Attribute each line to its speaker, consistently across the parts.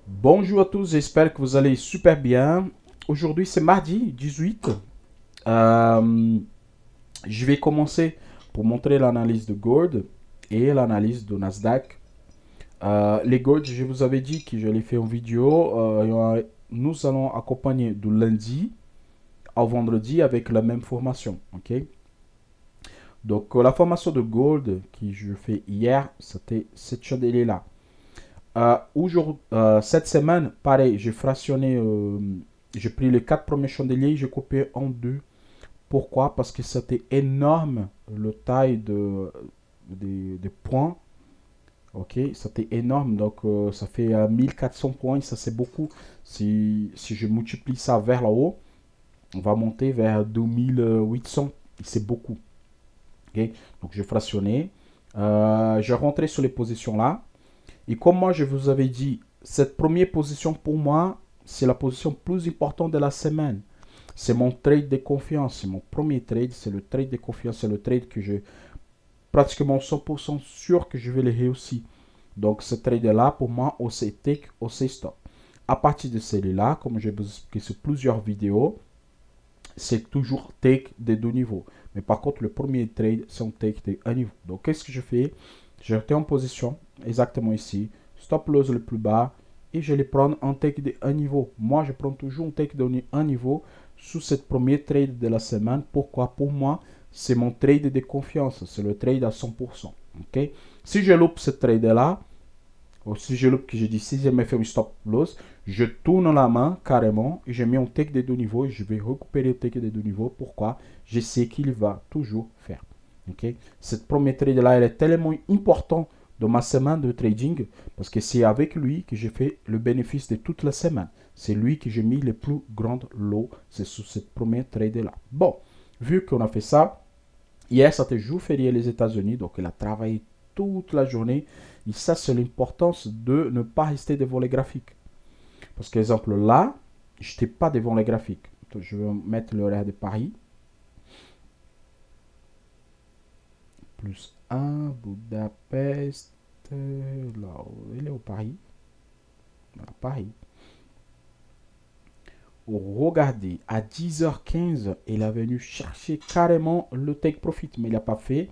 Speaker 1: Bonjour à tous, j'espère que vous allez super bien. Aujourd'hui, c'est mardi 18. Euh, je vais commencer pour montrer l'analyse de Gold et l'analyse de Nasdaq. Les Gold, je vous avais dit que je l'ai fait en vidéo. Nous allons accompagner du lundi au vendredi avec la même formation. Ok. Donc, la formation de Gold que je fais hier, c'était cette chandelier-là. Cette semaine, pareil, j'ai fractionné, j'ai pris les quatre premiers chandeliers, j'ai coupé en deux. Pourquoi? Parce que c'était énorme le taille des points. Ok, c'était énorme. Donc, ça fait 1400 points. Ça, c'est beaucoup. Si je multiplie ça vers là haut, on va monter vers 2800. C'est beaucoup. Ok, donc, j'ai fractionné. J'ai rentré sur les positions là. Et comme moi, je vous avais dit, cette première position pour moi, c'est la position plus importante de la semaine. C'est mon trade de confiance. C'est mon premier trade. C'est le trade de confiance. C'est le trade que je pratiquement 100% sûr que je vais le réussir. Donc, ce trade-là, pour moi, OC take, OC stop. À partir de celui-là, comme je vous ai expliqué sur plusieurs vidéos, c'est toujours take des deux niveaux. Mais par contre, le premier trade, c'est un take de un niveau. Donc, qu'est-ce que je fais? Je retiens en position, exactement ici. Stop loss le plus bas. Et je vais prendre un take de un niveau. Moi, je prends toujours un take de un niveau sous cette première trade de la semaine. Pourquoi? Pour moi, c'est mon trade de confiance. C'est le trade à 100%. Ok? Si je loupe ce trade-là, si je loupe que je dis, si je me fais un stop loss, je tourne la main carrément et je mets un take des deux niveaux et je vais récupérer le take des deux niveaux. Pourquoi? Je sais qu'il va toujours faire. Okay? Cette première trade là, elle est tellement importante dans ma semaine de trading parce que c'est avec lui que j'ai fait le bénéfice de toute la semaine. C'est lui que j'ai mis les plus grandes lots. C'est sur cette première trade là. Bon, vu qu'on a fait ça, hier, c'était jour férié les États-Unis, donc il a travaillé toute la journée. Et ça, c'est l'importance de ne pas rester devant les graphiques. Parce que, exemple, là, je n'étais pas devant les graphiques. Donc, je vais mettre l'horaire de Paris. Plus un Budapest. Là, il est au Paris. Voilà, Paris. Regardez, à 10h15, il est venu chercher carrément le take profit, mais il n'a pas fait.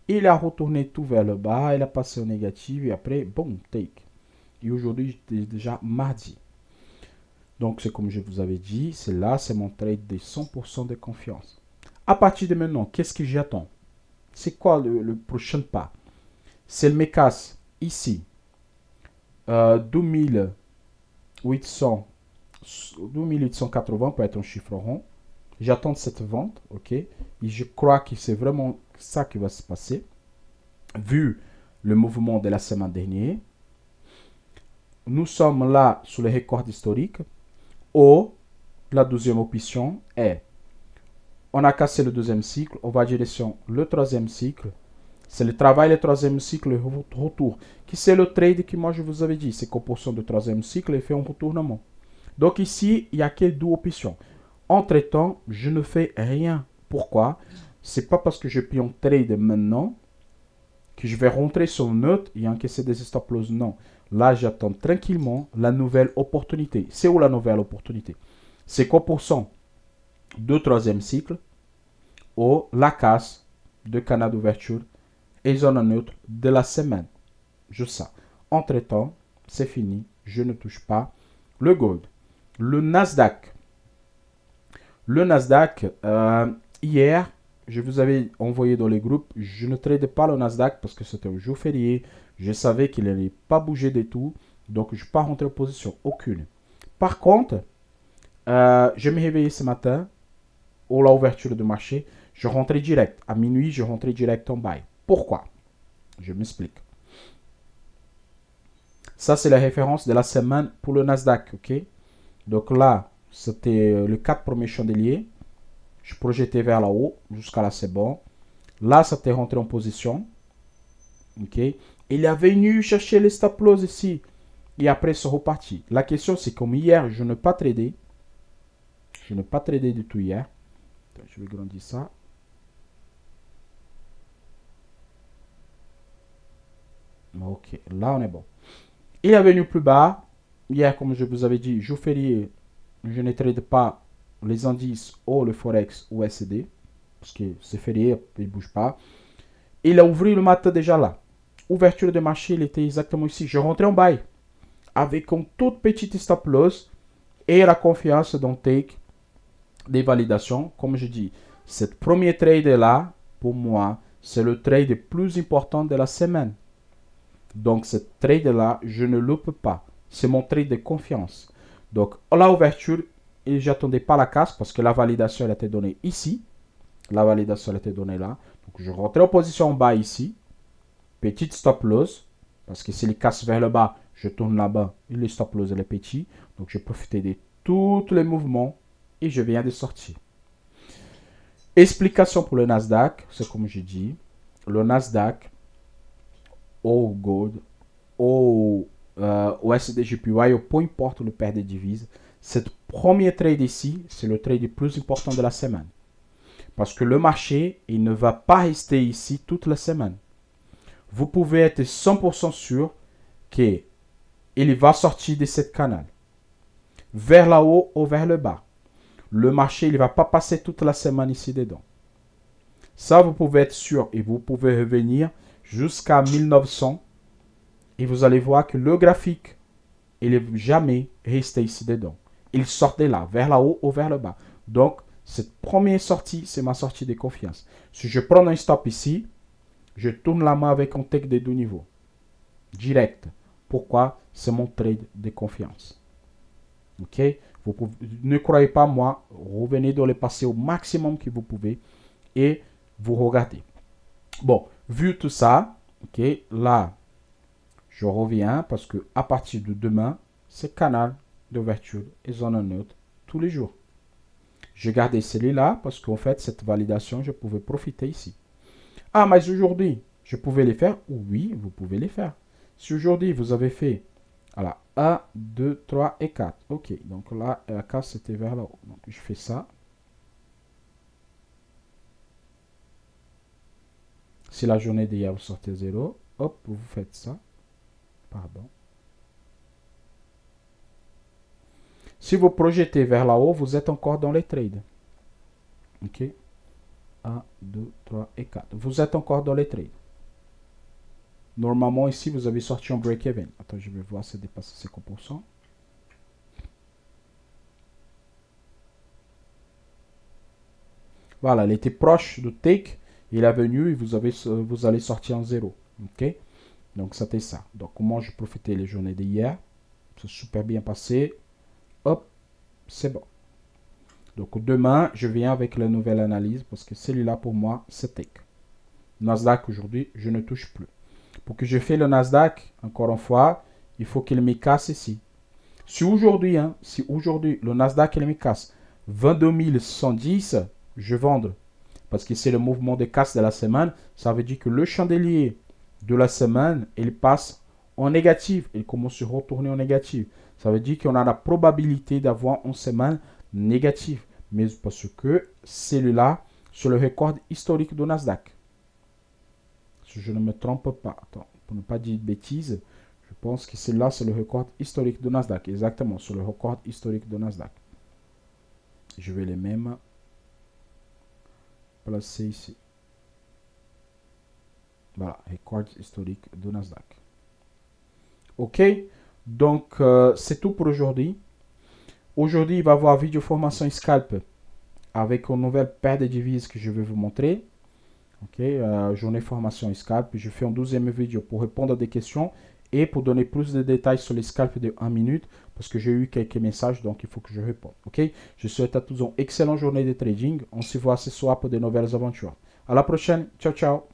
Speaker 1: Il a retourné tout vers le bas, il a passé au négatif et après, bon, take. Et aujourd'hui, c'est déjà mardi. Donc, c'est comme je vous avais dit, c'est là, c'est mon trade de 100% de confiance. À partir de maintenant, qu'est-ce que j'attends? C'est quoi le prochain pas? C'est le MECAS ici, 2800, 2880 peut être un chiffre rond. J'attends cette vente, ok? Et je crois que c'est vraiment ça qui va se passer, vu le mouvement de la semaine dernière. Nous sommes là sur les records historiques. Ou la deuxième option est, on a cassé le deuxième cycle, on va direction le troisième cycle. C'est le travail, le troisième cycle, le retour. Qui c'est le trade que moi je vous avais dit. C'est qu'en portion de troisième cycle, il fait un retournement. Donc ici, il n'y a que deux options. Entre-temps, je ne fais rien. Pourquoi? C'est pas parce que je pris un trade maintenant que je vais rentrer sur le neutre et encaisser des stop loss. Non. Là, j'attends tranquillement la nouvelle opportunité. C'est où la nouvelle opportunité? C'est qu'en portion de troisième cycle ou la casse de canal d'ouverture et zone neutre de la semaine. Je sais. Entre-temps, c'est fini. Je ne touche pas le gold. Le Nasdaq. Le Nasdaq, hier, je vous avais envoyé dans les groupes, je ne tradais pas le Nasdaq parce que c'était un jour férié. Je savais qu'il n'allait pas bouger du tout. Donc, je ne suis pas rentré en position aucune. Par contre, je me réveillé ce matin ou l'ouverture du marché, je rentrais direct. À minuit, je rentrais direct en buy. Pourquoi? Je m'explique. Ça, c'est la référence de la semaine pour le Nasdaq. Ok. Donc là, c'était le 4 premiers chandeliers. Je projetais vers là haut. Jusqu'à là, c'est bon. Là, ça t'est rentré en position. Ok. Il est venu chercher les stop loss ici. Et après, c'est reparti. La question, c'est comme hier, je n'ai pas tradé. Je n'ai pas tradé du tout hier. Je vais grandir ça. Ok, là on est bon. Il est venu plus bas. hier, comme je vous avais dit, jour férié, je ne trade pas les indices ou le Forex ou SCD. Parce que c'est férié, il ne bouge pas. Il a ouvert le matin déjà là. Ouverture de marché, il était exactement ici. Je rentrais en buy avec une toute petite stop loss et la confiance dans take des validations. Comme je dis, cette premier trade là, pour moi, c'est le trade le plus important de la semaine. Donc, cette trade là, je ne loupe pas. C'est mon trade de confiance. Donc, la ouverture, et j'attendais pas la casse parce que la validation elle a été donnée ici. La validation elle a été donnée là. Donc, je rentrais en position en bas ici. Petite stop loss. Parce que s'il casse vers le bas, je tourne là-bas. Et le stop loss est petit. Donc, j'ai profité de tous les mouvements. Et je viens de sortir. Explication pour le Nasdaq. C'est comme j'ai dit. Le Nasdaq, au gold, au SDJPY, peu importe le paire de devises, cette premier trade ici, c'est le trade le plus important de la semaine. Parce que le marché, il ne va pas rester ici toute la semaine. Vous pouvez être 100% sûr qu'il va sortir de cette canal. Vers le haut ou vers le bas. Le marché, il ne va pas passer toute la semaine ici dedans. Ça, vous pouvez être sûr et vous pouvez revenir jusqu'à 1900 et vous allez voir que le graphique, il n'est jamais resté ici dedans. Il sortait là, vers le haut ou vers le bas. Donc, cette première sortie, c'est ma sortie de confiance. Si je prends un stop ici, je tourne la main avec un take de 2 niveaux. Direct. Pourquoi? C'est mon trade de confiance. Ok? Ne croyez pas moi. Revenez dans le passé au maximum que vous pouvez et vous regardez. Bon, vu tout ça, ok, là, je reviens parce que à partir de demain, c'est canal d'ouverture et zone neutre tous les jours. J'ai gardé celui-là parce qu'en fait, cette validation, je pouvais profiter ici. Ah, mais aujourd'hui, je pouvais les faire? Oui, vous pouvez les faire. Si aujourd'hui, vous avez fait voilà, 1, 2, 3 et 4. Ok, donc là, la case, c'était vers là-haut. Donc, je fais ça. Si la journée d'hier, vous sortez 0, hop, vous faites ça. Pardon. Si vous projetez vers là-haut, vous êtes encore dans les trades. Ok. 1, 2, 3 et 4. Vous êtes encore dans les trades. Normalement, ici, vous avez sorti un break-even. Attends, je vais voir si ça dépasse 50%. Voilà, il était proche de take. Il est venu et vous allez sortir en 0. Ok. Donc, c'était ça. Donc, comment je profitais les journées d'hier. C'est super bien passé. Hop, c'est bon. Donc, demain, je viens avec la nouvelle analyse parce que celui-là, pour moi, c'est take. Nasdaq, aujourd'hui, je ne touche plus. Pour que je fasse le Nasdaq, encore une fois, il faut qu'il me casse ici. Si aujourd'hui, le Nasdaq il me casse 22 110, je vends. Parce que c'est le mouvement de casse de la semaine. Ça veut dire que le chandelier de la semaine, il passe en négatif. Il commence à retourner en négatif. Ça veut dire qu'on a la probabilité d'avoir une semaine négative. Mais parce que celui-là, c'est le record historique du Nasdaq. Si je ne me trompe pas. Attends, pour ne pas dire de bêtises, je pense que celui-là, c'est le record historique du Nasdaq. Exactement, c'est le record historique du Nasdaq. Je vais les mêmes placer ici. Voilà, record historique du Nasdaq. Ok, donc c'est tout pour aujourd'hui. Aujourd'hui, il va y avoir vidéo formation scalp avec une nouvelle paire de devises que je vais vous montrer. Ok, journée formation scalp. Je fais une 12e vidéo pour répondre à des questions et pour donner plus de détails sur les scalps de 1 minute parce que j'ai eu quelques messages donc il faut que je réponde. Ok, je souhaite à tous une excellente journée de trading. On se voit ce soir pour de nouvelles aventures. À la prochaine. Ciao, ciao.